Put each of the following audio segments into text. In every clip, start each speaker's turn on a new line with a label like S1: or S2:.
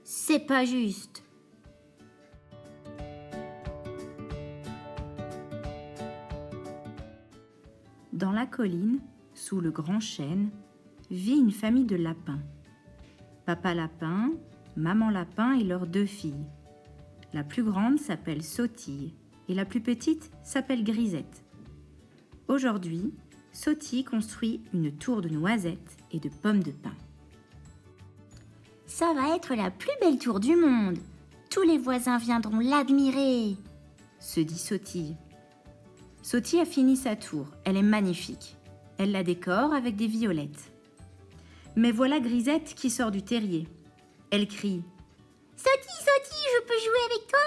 S1: C'est pas juste.
S2: Dans la colline, sous le grand chêne, vit une famille de lapins. Papa lapin, maman lapin et leurs 2 filles. La plus grande s'appelle Sautille et la plus petite s'appelle Grisette. Aujourd'hui, Sautille construit une tour de noisettes et de pommes de pin.
S1: Ça va être la plus belle tour du monde. Tous les voisins viendront l'admirer,
S2: se dit Sautille. Sautille a fini sa tour, elle est magnifique. Elle la décore avec des violettes. Mais voilà Grisette qui sort du terrier. Elle crie «
S1: Sautille, Sautille, je peux jouer avec toi ?»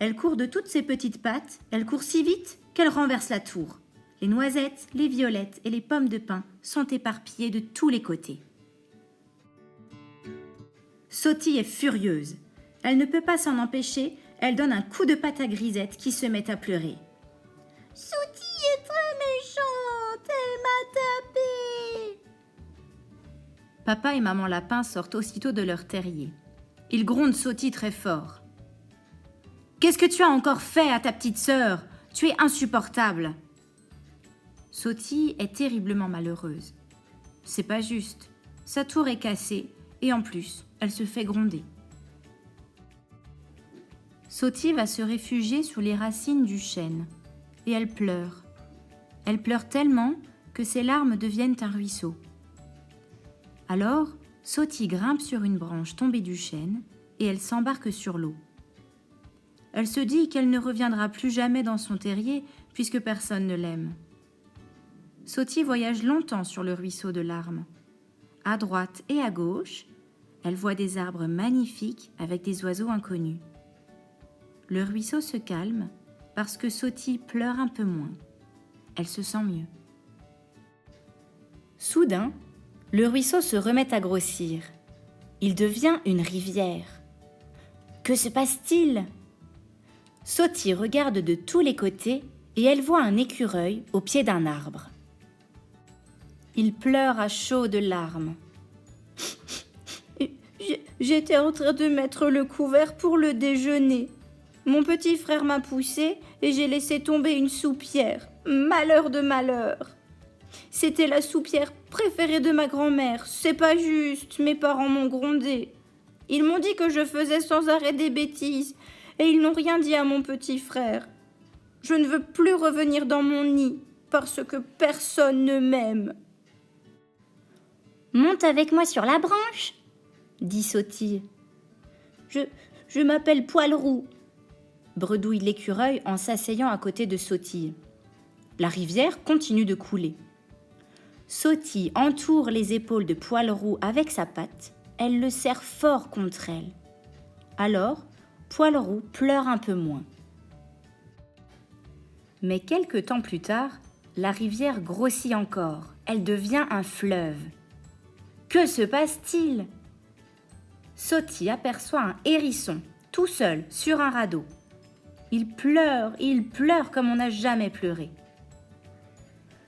S2: Elle court de toutes ses petites pattes, elle court si vite qu'elle renverse la tour. Les noisettes, les violettes et les pommes de pin sont éparpillées de tous les côtés. Sautille est furieuse. Elle ne peut pas s'en empêcher, elle donne un coup de patte à Grisette qui se met à pleurer.
S1: Sautille est très méchante, elle m'a tapée.
S2: Papa et maman lapin sortent aussitôt de leur terrier. Ils grondent Sautille très fort. « Qu'est-ce que tu as encore fait à ta petite sœur ? Tu es insupportable !» Sautille est terriblement malheureuse. C'est pas juste. Sa tour est cassée et en plus, elle se fait gronder. Sautille va se réfugier sous les racines du chêne et elle pleure. Elle pleure tellement que ses larmes deviennent un ruisseau. Alors, Sautille grimpe sur une branche tombée du chêne et elle s'embarque sur l'eau. Elle se dit qu'elle ne reviendra plus jamais dans son terrier puisque personne ne l'aime. Sautille voyage longtemps sur le ruisseau de larmes. À droite et à gauche, elle voit des arbres magnifiques avec des oiseaux inconnus. Le ruisseau se calme parce que Sautille pleure un peu moins. Elle se sent mieux. Soudain, le ruisseau se remet à grossir. Il devient une rivière. Que se passe-t-il ? Sautille regarde de tous les côtés et elle voit un écureuil au pied d'un arbre. Il pleure à chaudes larmes. J'étais en train de mettre le couvert pour le déjeuner. Mon petit frère m'a poussé et j'ai laissé tomber une soupière. Malheur de malheur. C'était la soupière préférée de ma grand-mère. C'est pas juste, mes parents m'ont grondé. Ils m'ont dit que je faisais sans arrêt des bêtises et ils n'ont rien dit à mon petit frère. Je ne veux plus revenir dans mon nid parce que personne ne m'aime.
S1: Monte avec moi sur la branche, dit Sautille.
S2: Je m'appelle Poil-Roux, bredouille l'écureuil en s'asseyant à côté de Sautille. La rivière continue de couler. Sautille entoure les épaules de Poil-Roux avec sa patte. Elle le serre fort contre elle. Alors, Poil-Roux pleure un peu moins. Mais quelque temps plus tard, la rivière grossit encore. Elle devient un fleuve. Que se passe-t-il ? Sautille aperçoit un hérisson, tout seul, sur un radeau. Il pleure comme on n'a jamais pleuré.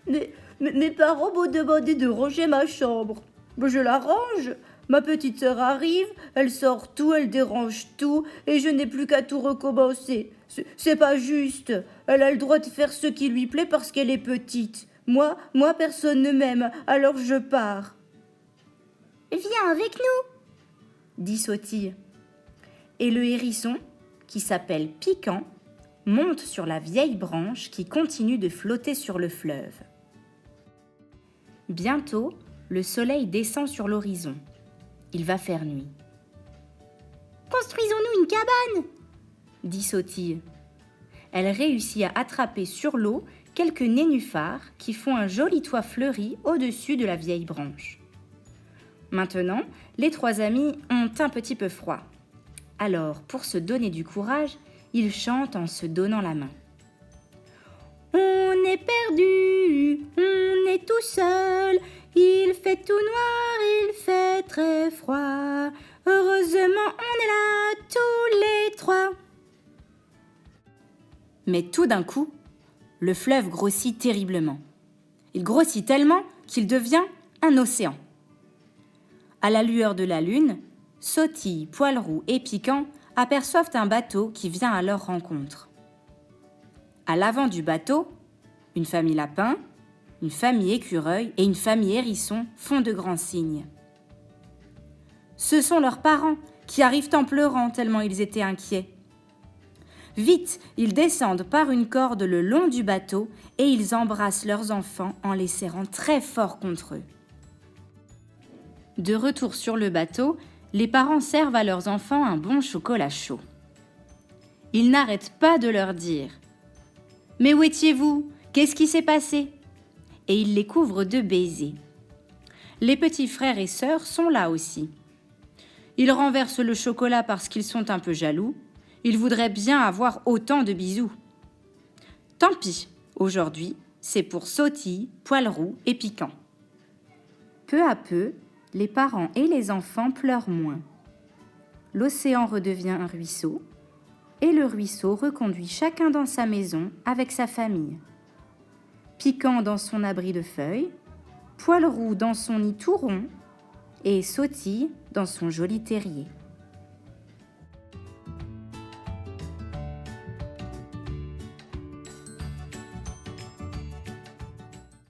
S2: Mes parents m'ont demandé de ranger ma chambre. Je la range. Ma petite sœur arrive, elle sort tout, elle dérange tout, et je n'ai plus qu'à tout recommencer. C'est pas juste. Elle a le droit de faire ce qui lui plaît parce qu'elle est petite. Moi, personne ne m'aime, alors je pars.
S1: Viens avec nous,
S2: dit Sautille. Et le hérisson, qui s'appelle Piquant, monte sur la vieille branche qui continue de flotter sur le fleuve. Bientôt, le soleil descend sur l'horizon. Il va faire nuit.
S1: Construisons-nous une cabane,
S2: dit Sautille. Elle réussit à attraper sur l'eau quelques nénuphars qui font un joli toit fleuri au-dessus de la vieille branche. Maintenant, les 3 amis ont un petit peu froid. Alors, pour se donner du courage, ils chantent en se donnant la main. On est perdu, on est tout seul, il fait tout noir, il fait très froid. Heureusement, on est là tous les 3. Mais tout d'un coup, le fleuve grossit terriblement. Il grossit tellement qu'il devient un océan. À la lueur de la lune, Sautille, Poil-Roux et Piquant aperçoivent un bateau qui vient à leur rencontre. À l'avant du bateau, une famille lapin, une famille écureuil et une famille hérisson font de grands signes. Ce sont leurs parents qui arrivent en pleurant tellement ils étaient inquiets. Vite, ils descendent par une corde le long du bateau et ils embrassent leurs enfants en les serrant très fort contre eux. De retour sur le bateau, les parents servent à leurs enfants un bon chocolat chaud. Ils n'arrêtent pas de leur dire « Mais où étiez-vous ? Qu'est-ce qui s'est passé ?» Et ils les couvrent de baisers. Les petits frères et sœurs sont là aussi. Ils renversent le chocolat parce qu'ils sont un peu jaloux. Ils voudraient bien avoir autant de bisous. Tant pis, aujourd'hui, c'est pour Sautille, Poil-Roux et Piquant. Peu à peu, les parents et les enfants pleurent moins. L'océan redevient un ruisseau, et le ruisseau reconduit chacun dans sa maison avec sa famille. Piquant dans son abri de feuilles, Poil-Roux dans son nid tout rond, et Sautille dans son joli terrier.